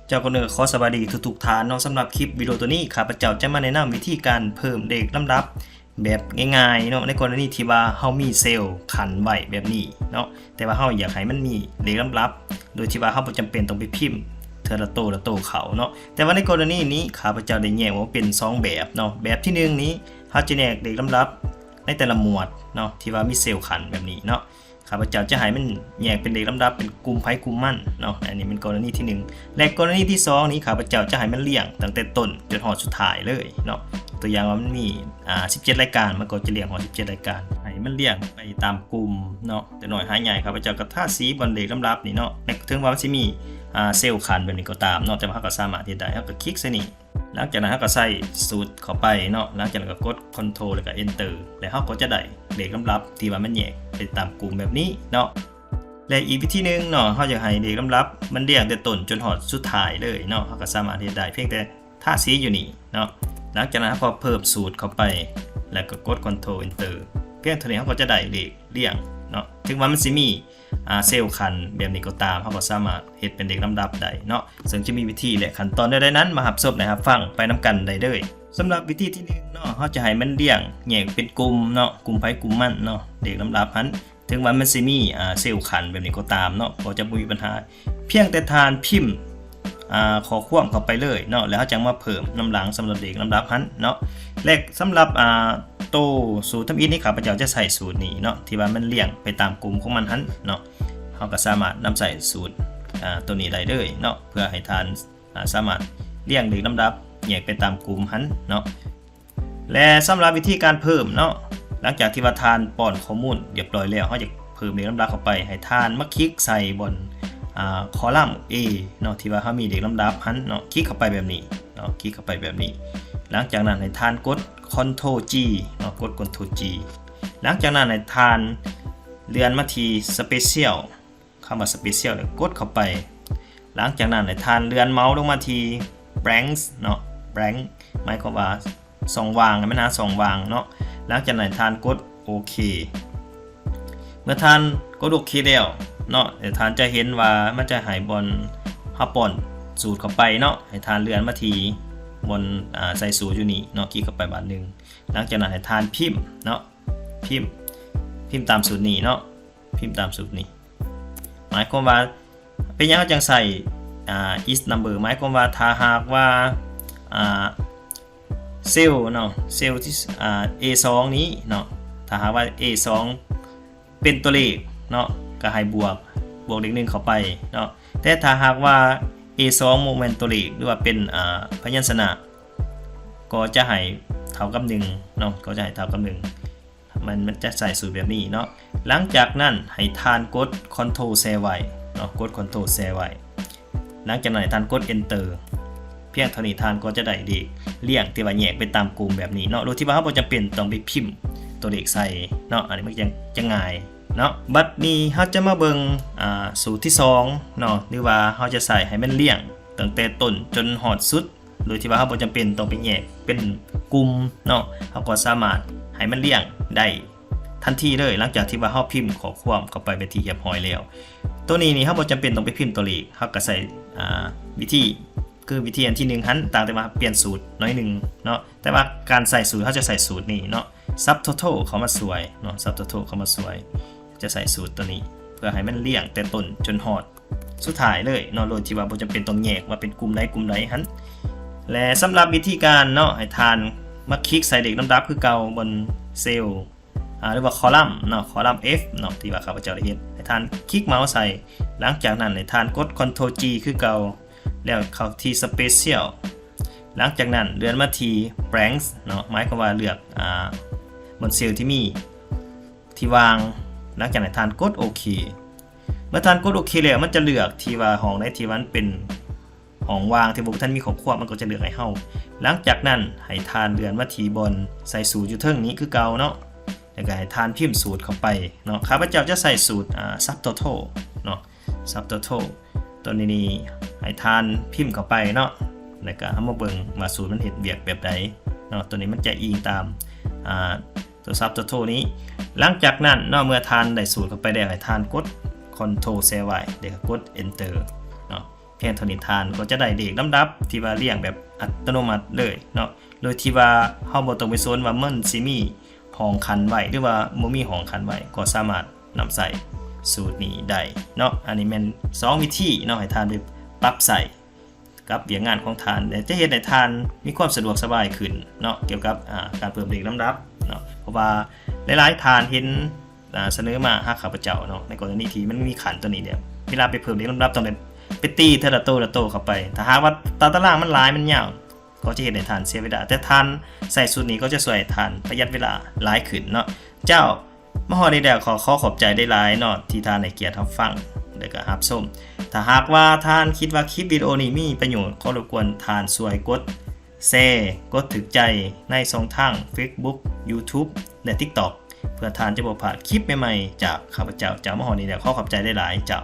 เจ้าก็เนื้อขอสวัสดีทุกๆท่านเนาะสำหรับคลิปวิดีโอตัวนี้ข้าพเจ้าจะมาแนะนำวิธีการเพิ่มเลขลำดับแบบง่ายๆเนาะในกรณีที่ว่าเฮามีเซลล์ขันไว้แบบนี้เนาะแต่ว่าเฮาอยากให้มันมีเลขลำดับโดยที่ว่าเฮาบ่จำเป็นต้องไปพิมพ์เทอละโตละโตเขาเนาะแต่ว่าในกรณีนี้ข้าพเจ้าได้แยกว่าเป็น2แบบเนาะแบบที่1นี้เฮาจะแยกเลขลำดับในแต่ละหมวดเนาะที่ว่ามีเซลล์ขันแบบนี้เนาะข้าพเจ้าจะให้มันแยกเป็นเลขลำดับเป็นกลุ่มไผกลุ่มมันเนาะอันนี้เป็นกรณีที่1และกรณีที่2นี้ข้าพเจ้าจะให้มันเรียงตั้งแต่ต้นจนฮอดสุดท้ายเลยเนาะตัวอย่างว่ามันมี17รายการมันก็จะเรียงฮอด17รายการให้มันเรียงไปตามกลุ่มเนาะแต่น้อยหาใหญ่ข้าพเจ้าก็ทาสีบนเลขลำดับนี่เนาะถึงว่ามันสิมีเซลล์ขันแบบนี้ก็ตามเนาะแต่ว่าเราก็สามารถเฮ็ดได้เราก็คลิกใส่นี่หลังจากนั้นเราก็ใส่สูตรเข้าไปเนาะหลังจากนั้นก็กด Ctrl แล้วก็ Enter แล้วเราก็จะได้เลขลำดับที่ว่ามันแยกไปตามกลุ่มแบบนี้เนาะและอีกวิธีนึงเนาะเราอยากให้เลขลำดับมันเรียงแต่ต้นจนฮอดสุดท้ายเลยเนาะเราก็สามารถเฮ็ดได้เพียงแต่ทาสีอยู่นี่เนาะหลังจากนั้นพอเพิ่มสูตรเข้าไปแล้วก็กด Ctrl Enter เพียงเท่านี้เราก็จะได้เลขเรียงเนาะถึงว่ามันสิมีเซลล์ขันแบบนี้ก็ตามเราก็สามารถเฮ็ดเป็นเลขลำดับได้เนาะซึ่งจะมีวิธีและขั้นตอนใดๆนั้นมารับชมนะครับฟังไปนํกันได้เลยสำหรับวิธีที่1เนาะเราจะให้มันเรียงแยกเป็นกลุ่มเนาะกลุ่มไผกลุ่มมันเนาะเลขลำดับนั้นถึงว่ามันสิมีเซลล์ขันแบบนี้ก็ตามเนาะก็จะบ่มีปัญหาเพียงแต่ทานพิมพ์ขอความเข้าไปเลยเนาะแล้วเราจะมาเพิ่มน้ำหลังสำหรับเลขลำดับนั้นเนาะและสำหรับโตสูตรทำอิฐนี่ข้าพเจ้าจะใส่สูตรนี้เนาะที่ว่ามันเรียงไปตามกลุ่มของมันนั้นเนาะเราก็สามารถนำใส่สูตรตัวนี้ได้เลยเนาะเพื่อให้ทานสามารถเรียงเลขลำดับแยกไปตามกลุ่มนั้นเนาะและสำหรับวิธีการเพิ่มเนาะหลังจากที่ว่าทานป้อนข้อมูลเรียบร้อยแล้วเราจะเพิ่มเลขลำดับเข้าไปให้ทานมาคลิกใส่บนคอลัมน์ A เนาะที่ว่าเขามีเลขลำดับนั้นเนาะคลิกเข้าไปแบบนี้เนาะคลิกเข้าไปแบบนี้หลังจากนั้นให้ทานกด Ctrl G เนาะกด Ctrl G หลังจากนั้นให้ทานเลื่อนมาที่ Special คำว่า Special เนี่ยกดเข้าไปหลังจากนั้นให้ทานเลื่อนเมาส์ลงมาที่ Blanks เนาะ Blank หมายความว่าส่องว่างมันหาส่องว่างเนาะหลังจากนั้นทานกดโอเคเมื่อทานกดโอเคแล้วเนาะเดี๋ยวทานจะเห็นว่ามันจะหายบนฮับปอนสูตรเข้าไปเนาะให้ทานเลื่อนมาทีบนใส่สูตรอยู่นี่เนาะคลิกเข้าไปบาทนึงหลังจากนั้นให้ทานพิมพ์เนาะพิมพ์ตามสูตรนี้เนาะพิมพ์ตามสูตรนี้หมายความว่าเป็นยังไงจังใส่is number หมายความว่าถ้าหากว่าเซลล์เนาะเซลล์ที่A2 นี้เนาะถ้าหากว่า A2 เป็นตัวเลขเนาะก็ให้บวกเลข1เข้าไปเนาะแต่ถ้าหากว่า A2 โมเมนต์ตัวเลขหรือว่าเป็นพยัญชนะก็จะให้เท่ากับ1เนาะก็จะให้เท่ากับ1มันจะใส่สูตรแบบนี้เนาะหลังจากนั้นให้ทานกด Ctrl Save ไว้เนาะกด Ctrl Save ไว้หลังจากนั้นทานกด Enter เพียงเท่านี้ทานก็จะได้เลขเรียงที่ว่าแยกไปตามกลุ่มแบบนี้เนาะโดยที่ว่าเราบ่จำเป็นต้องไปพิมพ์ตัวเลขใส่เนาะอันนี้มันจะง่ายเนาะบัดนี้เราจะมาเบิ่งสูตรที่2เนาะหรือว่าเราจะใส่ให้มันเรียงตั้งแต่ต้นจนฮอดสุดโดยที่ว่าเราบ่จำเป็นต้องไปแยกเป็นกลุ่มเนาะเราก็สามารถให้มันเรียงได้ทันทีเลยหลังจากที่ว่าเราพิมพ์ข้อความเข้าไปเป็นที่เรียบร้อยแล้วตัวนี้นี่เราบ่จำเป็นต้องไปพิมพ์ตัวเลขเราก็ใส่วิธีคือวิธีอันที่1หันต่างแต่ว่าเปลี่ยนสูตรน้อยนึงเนาะแต่ว่าการใส่สูตรเขาจะใส่สูตรนี้เนาะ Subtotal เข้ามาสวยเนาะ Subtotal เข้ามาสวยจะใส่สูตรตัวนี้เพื่อให้มันเรียงแต่ต้นจนฮอดสุดท้ายเลยเนาะโดยที่ว่าบ่จำเป็นต้องแยกว่าเป็นกลุ่มใดกลุ่มใดหันและสำหรับวิธีการเนาะให้ทานมาคลิกใส่เลขลำดับคือเก่าบนเซลล์หรือว่าคอลัมน์เนาะคอลัมน์ F เนาะที่ว่าข้าพเจ้าได้เฮ็ดให้ทานคลิกเมาส์ใส่หลังจากนั้นให้ทานกด Ctrl G คือเก่าแล้วเข้าที่ Special หลังจากนั้นเลื่อนมาที่ Blanks เนาะหมายความว่าเลือกบนเซลล์ที่มีที่วางหลังจากนั้นทานกดโอเคเมื่อทานกดโอเคแล้วมันจะเลือกที่ว่าห้องในที่มันเป็นห้องวางที่ท่านมีของควบมันก็จะเลือกให้เฮาหลังจากนั้นให้ทานเลื่อนมาที่บนใส่สูตรอยู่เทิงนี้คือเก่าเนาะแล้วก็ให้ทานพิมพ์สูตรเข้าไปเนาะข้าพเจ้าจะใส่สูตรSubtotal เนาะ Subtotal ตัวนี้ให้ทานพิมพ์เข้าไปเนาะแล้วก็เอามาเบิ่งว่าสูตรมันเฮ็ดเวียกแบบใดเนาะตัวนี้มันจะอิงตามตัว Subtotal นี้หลังจากนั้นเนาะเมื่อทานได้สูตรเข้าไปแล้วให้ทานกด Ctrl Save ไว้เดี๋ยวกด Enter เนาะ เพียงเท่านี้ทานก็จะได้เลขลำดับที่ว่าเรียงแบบอัตโนมัติเลยเนาะโดยที่ว่าเฮาบ่ต้องไปสนว่ามันสิมีห้องคันไว้หรือว่าบ่มีห้องคันไว้ก็สามารถนำใส่สูตรนี้ได้เนาะอันนี้แม่น2วิธีเนาะให้ทานไปปรับใส่กับเวียกงานของทานแต่จะเฮ็ดให้ทานมีความสะดวกสบายขึ้นเนาะเกี่ยวกับการเพิ่มเลขลำดับเนาะเพราะว่าหลายๆทานเห็นเสนอมาหาข้าพเจ้าเนาะในกรณีที่มันมีขันตัวนี้เนี่ยเวลาไปเพิ่มเลขลำดับต้องไปตีเทละโตเข้าไปถ้าหากว่าตารางมันหลายมันยาวก็จะเฮ็ดให้ทานเสียเวลาแต่ทานใส่สูตรนี้ก็จะช่วยให้ทานประหยัดเวลาหลายขึ้นเนาะเจ้ามาฮอดได้ขอขอบใจได้หลายเนาะที่ทานให้เกียรติรับฟังแล้วก็รับชมถ้าหากว่าทานคิดว่าคลิปวิดีโอนี้มีประโยชน์ขอรบกวนทานช่วยกดแชร์กดถูกใจในช่องทาง Facebook YouTube และ TikTok เพื่อทานจะบ่พลาดคลิปใหม่ๆจากข้าพเจ้ามาฮอดนี้ขอขอบใจได้หลายเจ้า